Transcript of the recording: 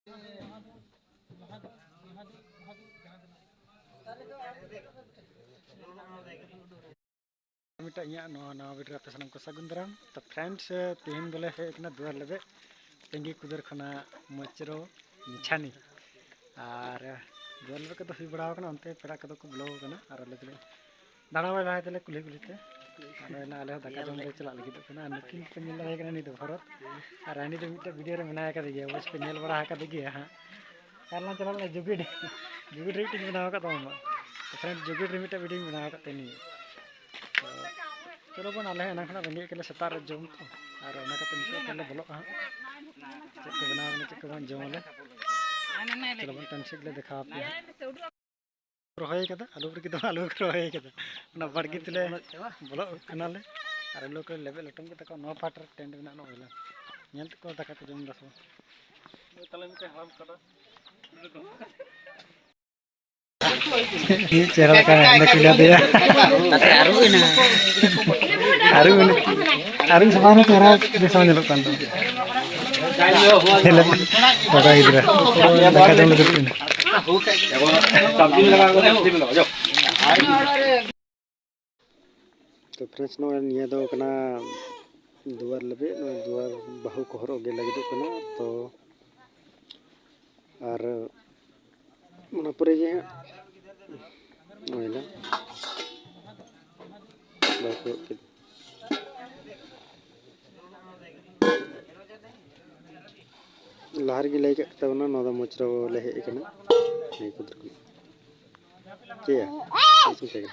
मिटा नवा वीडियो पे सामान को सगुन दाराम। तो फ्रेंड्स तेहन बोले हेकना दुआर लेबे तेंगी कुदर खना मचरो निछानी और दुआर लेबे कदो हुई बड़ा कना अंते पेड़ा कदो को ब्लॉग कना और आले तले दाना बाय बाय तले कुली कुलीते आना आले दाका जम ले चला लगी कना नकिन पे नेल बाय कना नि दो भरत और आनी दो मिटा वीडियो रे मनाया का दिया बस पे नेल बड़ा का दिया हां कारला चला ले जुगिड जुगिड रे टिंग बनावा का तो फ्रेंड्स जुगिड रे मिटा वीडियो बनावा का तेनी चलो बन आले ना खना रेंगे के सेतार जम तो और ना का तनिक के बोलो हां चेक को बनाव ने चेक को बन जम ले चलो बन टनसिक ले दिखा पे रोहय कदा आलू पर के आलू रोहय कदा ना बड़गी तले बोलो कना ले और लोग के लेवल लटम के तक नो फाटर टेंट में ना होला नेल को तक को जम दसो तले में हराम कदा ये चेहरा का नकिला दिया आरु समाने चेहरा दिसो नेलो कान दो बड़ा इधर दाका जम ले सब्जी में लगा सब्जी में लगाओ जाओ। तो फ्रेंड्स नो निया दो कना दुआर लेबे दुआर बहु को हरो गे लगी दो कना तो और मना परे जे ओइला बाको के लहर गी लई के तबना नदा मोचरो ले हे कना नहीं कुदर के या इसमें